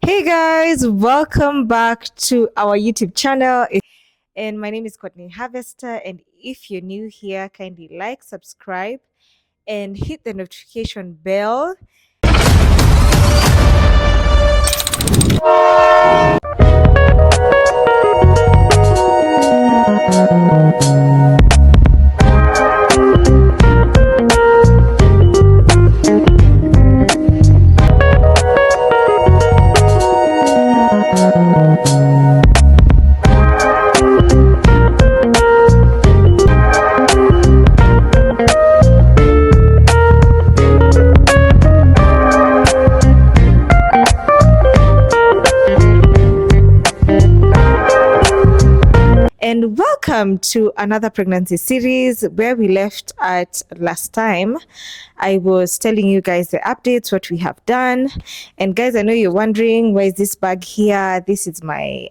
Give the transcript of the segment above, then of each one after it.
Hey guys, welcome back to our YouTube channel. And my name is Courtney Harvester. And if you're new here, kindly like, subscribe, and hit the notification bell. And welcome to another pregnancy series where we left at last time. I was telling you guys the updates, what we have done. And guys, I know you're wondering, why is this bag here? This is my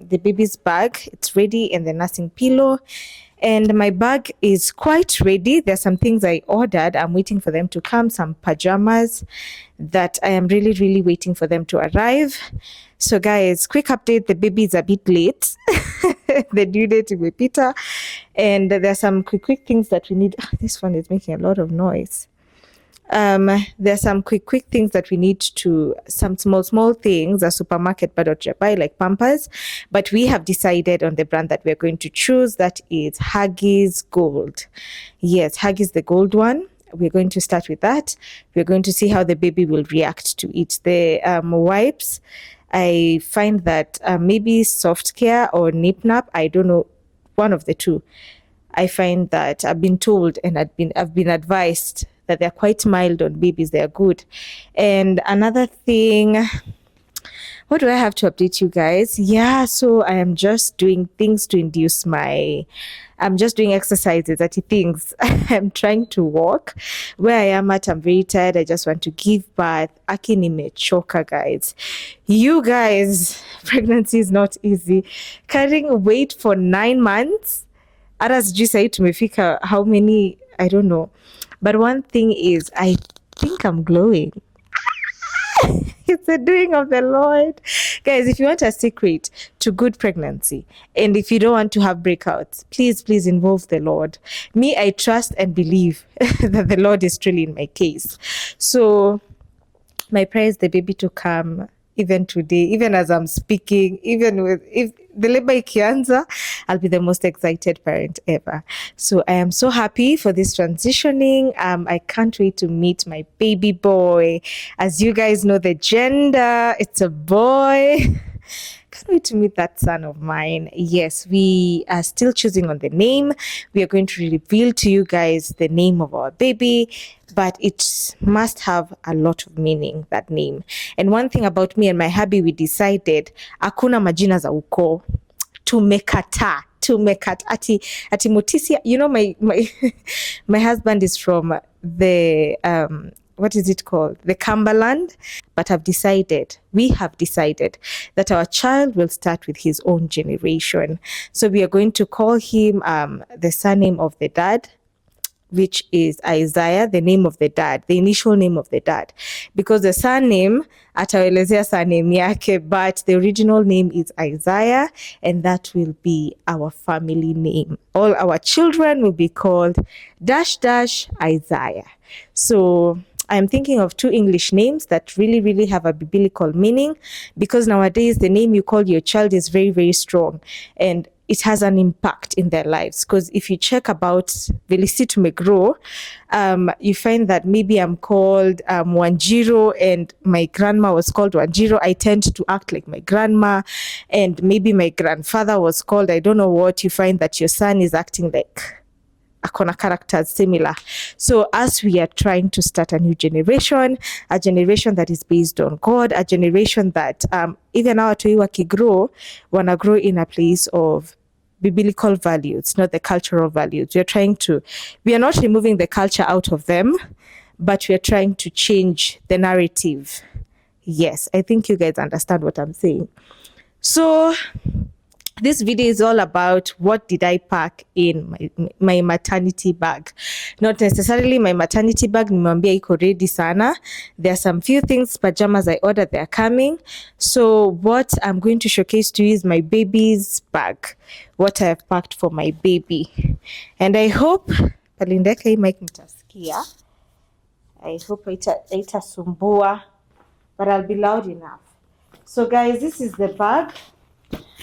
the baby's bag. It's ready, and the nursing pillow. And my bag is quite ready. There's some things I ordered. I'm waiting for them to come, some pajamas that I am really, really waiting for them to arrive. So guys, quick update, the baby is a bit late. The due date will be Peter. And there's some quick things that we need. This one is making a lot of noise. There's some quick things that we need to, some small things, a supermarket but not buy, like Pampers. But we have decided on the brand that we're going to choose. That is Huggies Gold. Yes, Huggies, the gold one. We're going to start with that. We're going to see how the baby will react to it. The wipes, I find that maybe soft care or nip nap, I don't know, one of the two. I find that I've been told and I've been advised that they're quite mild on babies. They're good. And another thing, what do I have to update you guys? Yeah, so I am just doing things to induce I'm just doing exercises at things. I'm trying to walk. Where I am at, I'm very tired. I just want to give birth. Aki nimechoka, guys. You guys, pregnancy is not easy. Carrying weight for 9 months. Hata sijui sahii tumefika how many, I don't know. But one thing is, I think I'm glowing. It's the doing of the Lord. Guys, if you want a secret to good pregnancy and if you don't want to have breakouts, please involve the Lord. Me, I trust and believe that the Lord is truly in my case. So my prayer is the baby to come even today, even as I'm speaking, even with, if the labor ikianza, I'll be the most excited parent ever. So I am so happy for this transitioning. I can't wait to meet my baby boy. As you guys know, the gender, it's a boy. Can't wait to meet that son of mine. Yes, we are still choosing on the name. We are going to reveal to you guys the name of our baby, but it must have a lot of meaning, that name. And one thing about me and my hubby, we decided hakuna majina za ukoo. Tumekata ati Mutisia. You know, my my husband is from the what is it called? The Cumberland. But we have decided that our child will start with his own generation. So we are going to call him the surname of the dad, which is Isaiah, the name of the dad, the initial name of the dad. Because the surname, ataelezea surname yake, but the original name is Isaiah, and that will be our family name. All our children will be called -- Isaiah. So I'm thinking of 2 English names that really have a biblical meaning, because nowadays the name you call your child is very strong, and it has an impact in their lives. Because if you check about Velisi to Megro, you find that maybe I'm called Wanjiro and my grandma was called Wanjiro. I tend to act like my grandma, and maybe my grandfather was called, I don't know what. You find that your son is acting like akona characters similar. So as we are trying to start a new generation, a generation that is based on God, a generation that even our watoi wakigrow wanna grow in a place of biblical values, not the cultural values. We are not removing the culture out of them, but we are trying to change the narrative. Yes, I think you guys understand what I'm saying. So This video is all about what did I pack in my maternity bag. Not necessarily my maternity bag, nimwambia iko ready sana. There are some few things, pajamas I ordered, they are coming. So what I'm going to showcase to you is my baby's bag, what I have packed for my baby. And I hope, palindeka hii mic mtasikia. I hope haitasumbua, but I'll be loud enough. So guys, this is the bag.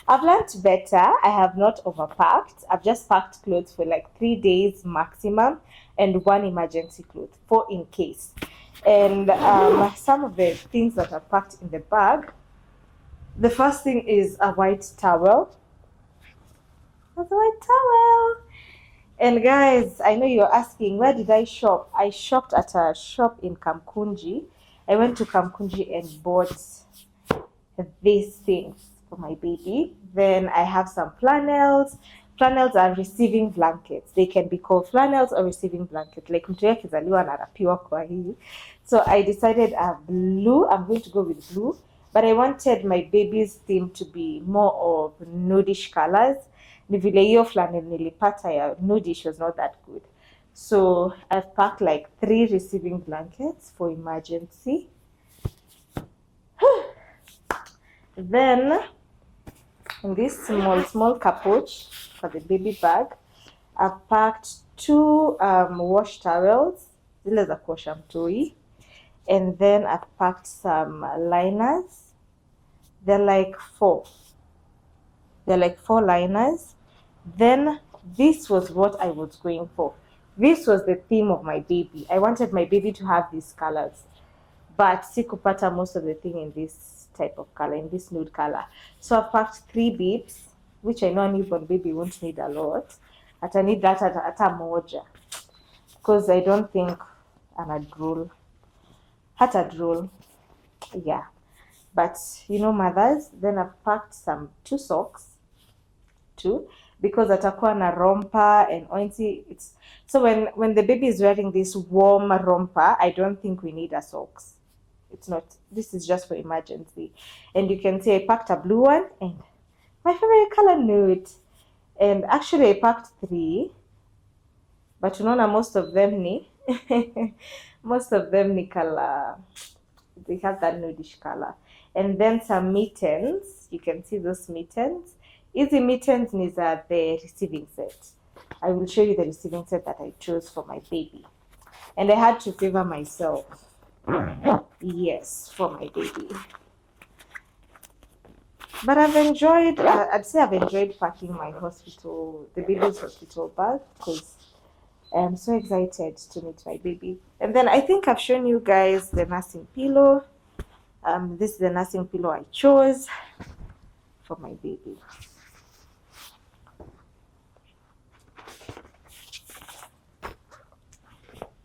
I've learned better. I have not overpacked. I've just packed clothes for like 3 days maximum and one emergency clothes, 4 in case. And some of the things that are packed in the bag. The first thing is a white towel. That's a white towel. And guys, I know you're asking, where did I shop? I shopped at a shop in Kamkunji. I went to Kamkunji and bought these things for my baby. Then I have some flannels. Flannels are receiving blankets. They can be called flannels or receiving blankets. Like mtu yake kizaliwa anarapiwa kwa hii. So I decided blue. I'm going to go with blue. But I wanted my baby's theme to be more of nudish colors. Ni vile hiyo flannel nilipata ya nudish was not that good. So I've packed like 3 receiving blankets for emergency. Then in this small capuch for the baby bag, I've packed 2 wash towels, zile za kuosha mtoi, and then I've packed some liners. They're like 4 liners. Then this was what I was going for. This was the theme of my baby. I wanted my baby to have these colors, but sikupata most of the thing in this type of color, in this nude color. So I've packed 3 bibs, which I know a newborn baby won't need a lot. I need that at a moja, because I don't think ana drool. Hata drool, yeah. But you know, mothers. Then I've packed some 2 socks, because atakuwa na romper and ointy. It's so when the baby is wearing this warm romper, I don't think we need a socks. It's not. This is just for emergency. And you can see I packed a blue one and my favorite color, nude. And actually I packed 3, but unaona most of them ni color. They have that nudish color. And then some mittens. You can see those mittens. Easy mittens is the receiving set. I will show you the receiving set that I chose for my baby. And I had to favor myself. Yes, for my baby. But I've enjoyed, I'd say I've enjoyed packing my the baby's hospital bag, because I'm so excited to meet my baby. And then I think I've shown you guys the nursing pillow. This is the nursing pillow I chose for my baby.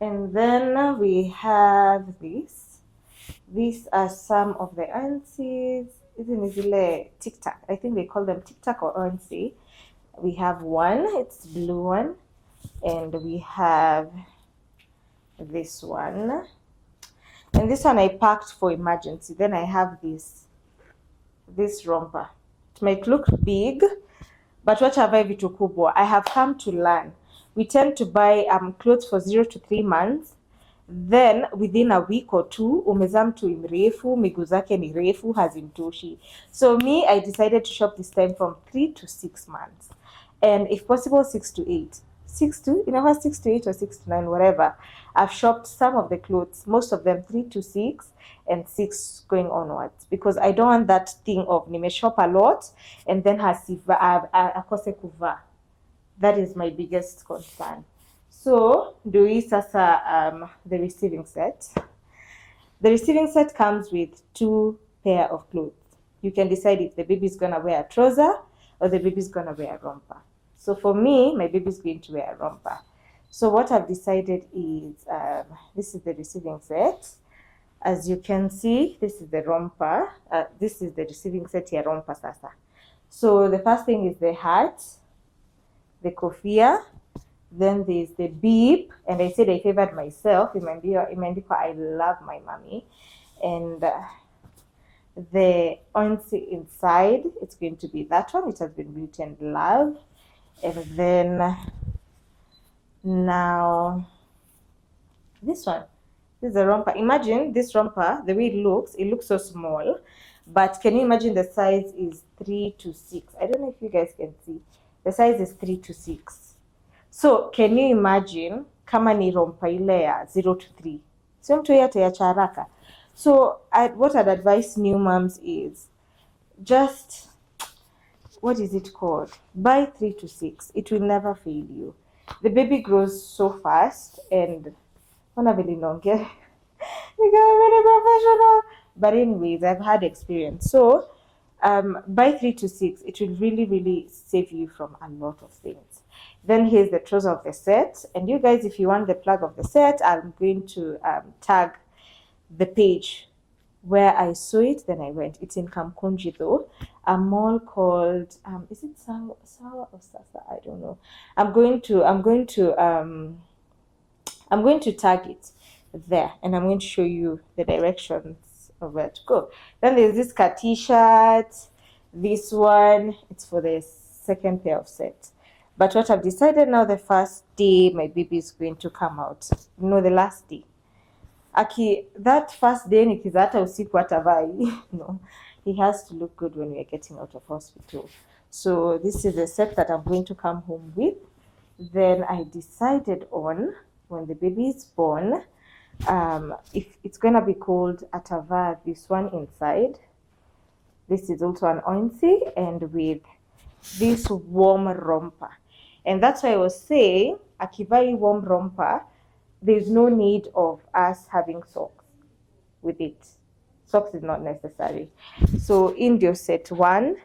And then we have this. These are some of the aunties. Isn't it TikTok? I think they call them TikTok or auntie. We have one, it's blue one. And we have this one. And this one I packed for emergency. Then I have this romper. It might look big, but what have I vitu kubwa? I have come to learn. We tend to buy clothes for 0 to 3 months. Then within a week or 2, umezaa mtu mrefu, miguu zake ni refu, hazimtoshi. So me, I decided to shop this time from 3 to 6 months. And if possible, 6 to 8. 6 to 8 or 6 to 9, whatever. I've shopped some of the clothes, most of them 3 to 6 and 6 going onwards, because I don't want that thing of nime shop a lot and then akose kuvaa. That is my biggest concern. So do we sasa the receiving set. The receiving set comes with 2 pair of clothes. You can decide if the baby is gonna wear a trouser or the baby is gonna wear a romper. So for me, my baby is going to wear a romper. So what I've decided is this is the receiving set. As you can see, this is the romper. This is the receiving set here, romper sasa. So the first thing is the hat, the kofia, then there's the bib, and I said I favored myself. Imeandikwa I love my mommy, and The oincy inside, it's going to be that one. It has been written love. And then now this one. This is a romper. Imagine this romper, the way it looks so small. But can you imagine the size is 3 to 6? I don't know if you guys can see. The size is 3 to 6. So can you imagine kama ni romper ile ya 0 to 3? Sio mtu yeye atayacha haraka. So what I'd advise new moms is just, what is it called? Buy 3 to 6. It will never fail you. The baby grows so fast, and not really long. Become very professional. But anyways, I've had experience. So buy 3 to 6. It will really, really save you from a lot of things. Then here's the trouser of the set. And you guys, if you want the plug of the set, I'm going to tag the page where I saw it. Then I went. It's in Kamkunji though, a mall called is it Sawa or Sasa? I don't know. I'm going to tag it there, and I'm going to show you the directions of where to go. Then there's this cat t-shirt. This one, it's for the second pair of sets. But what I've decided now, the first day my baby is going to come out. No, the last day. That first day nikiza hata usiku atavai. No, he has to look good when we are getting out of hospital. So this is the set that I'm going to come home with. Then I decided on, when the baby is born, if it's gonna be called atava, this one inside. This is also an oincy, and with this warm romper. And that's why I was saying, akivai warm romper, there's no need of us having socks with it. Socks is not necessary. So in ndio set 1,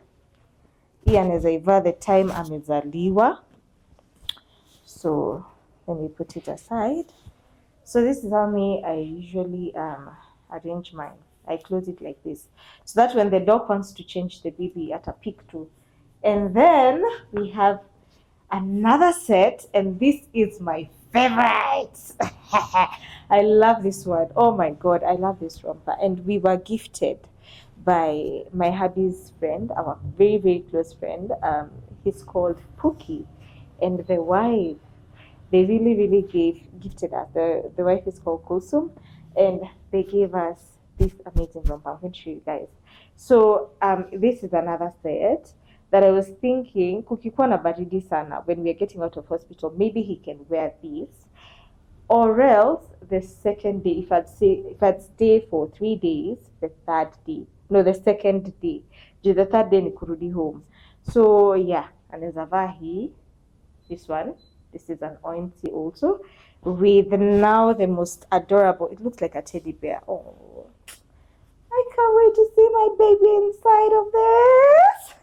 hii anaweza ivaa the time amezaliwa. So let me put it aside. So this is how I usually arrange mine. I close it like this, so that when the doc wants to change the baby at a peak too. And then we have another set, and this is my favorite. I love this one. Oh my god, I love this romper. And we were gifted by my hubby's friend, our very, very close friend. He's called Pookie, and the wife, they really, really gifted us. The wife is called Kusum, and they gave us this amazing romper. I'm going to show you guys. So this is another set that I was thinking, kukikuwa na baridi sana when we are getting out of hospital, maybe he can wear this. Or else the second day, if I'd stay for 3 days, the second day, the third day ni kurudi home. So yeah, anaweza vaa hii, this one. This is an oincy also, with now the most adorable, it looks like a teddy bear. Oh, I can't wait to see my baby inside of this.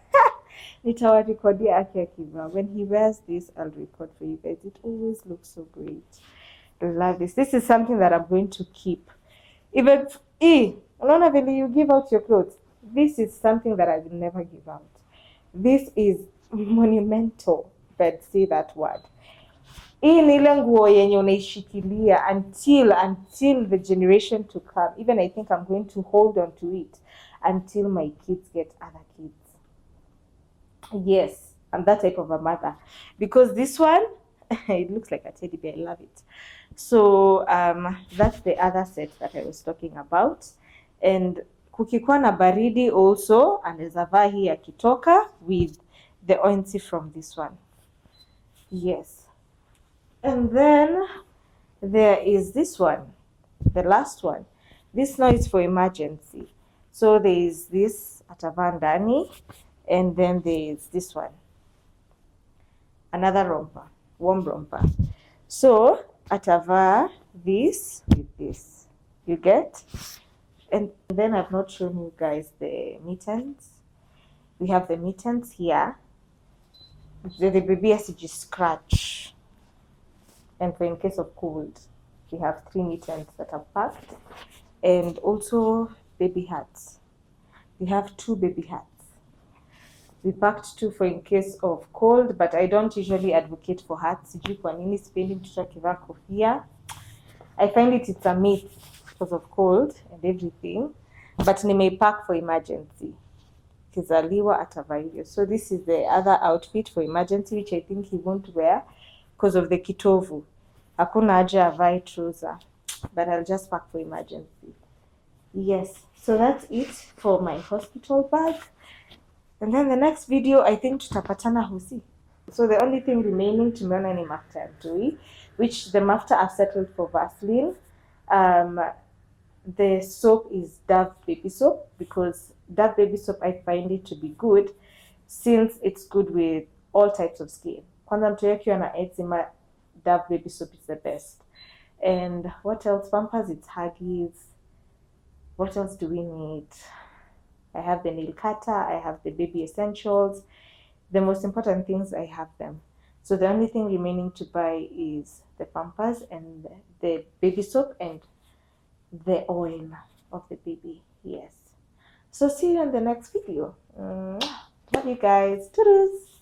Nitawarekodia akiva. When he wears this, I'll record for you guys. It always looks so great. I love this. This is something that I'm going to keep. Even unaona vile you give out your clothes, this is something that I will never give out. This is monumental, if I'd say that word. Hii ni ile nguo yenye unaishikilia until the generation to come. Even I think I'm going to hold on to it until my kids get other kids. Yes, I'm that type of a mother, because this one it looks like a teddy bear. I love it. So that's the other set that I was talking about. And kukikuwa na baridi also, anaweza vaa hii akitoka with the oincy from this one. Yes. And then there is this one, the last one. This now is for emergency. So there is this atavaa ndani, and then there is this one, another romper, warm romper. So atavaa this with this, you get. And then I've not shown you guys the mittens. We have the mittens here. The baby has to just scratch. And for in case of cold, we have 3 mittens that are packed. And also baby hats. We have 2 baby hats. We packed 2 for in case of cold, but I don't usually advocate for hats. Sijui kwa nini sipendi mtoto akivaa kofia. I find it's a myth because of cold and everything. but nimepack for emergency. Kizaliwa atavaa hivyo. So this is the other outfit for emergency, which I think he won't wear because of the kitovu. Hakuna haja avae trouser, but I'll just pack for emergency. Yes, so that's it for my hospital bag. And then the next video, I think tutapatana Hosi. So the only thing remaining tumeona ni mafuta ya mtoi, which the mafuta I've settled for Vaseline. The soap is Dove baby soap, because Dove baby soap I find it to be good since it's good with all types of skin. Kwanza mtu akiwa na eczema, Dove baby soap is the best. And what else? Pampers, it's Huggies. What else do we need? I have the nail cutter, I have the baby essentials. The most important things, I have them. So the only thing remaining to buy is the Pampers and the baby soap and the oil of the baby. Yes. So see you in the next video. Love you guys. Toodles.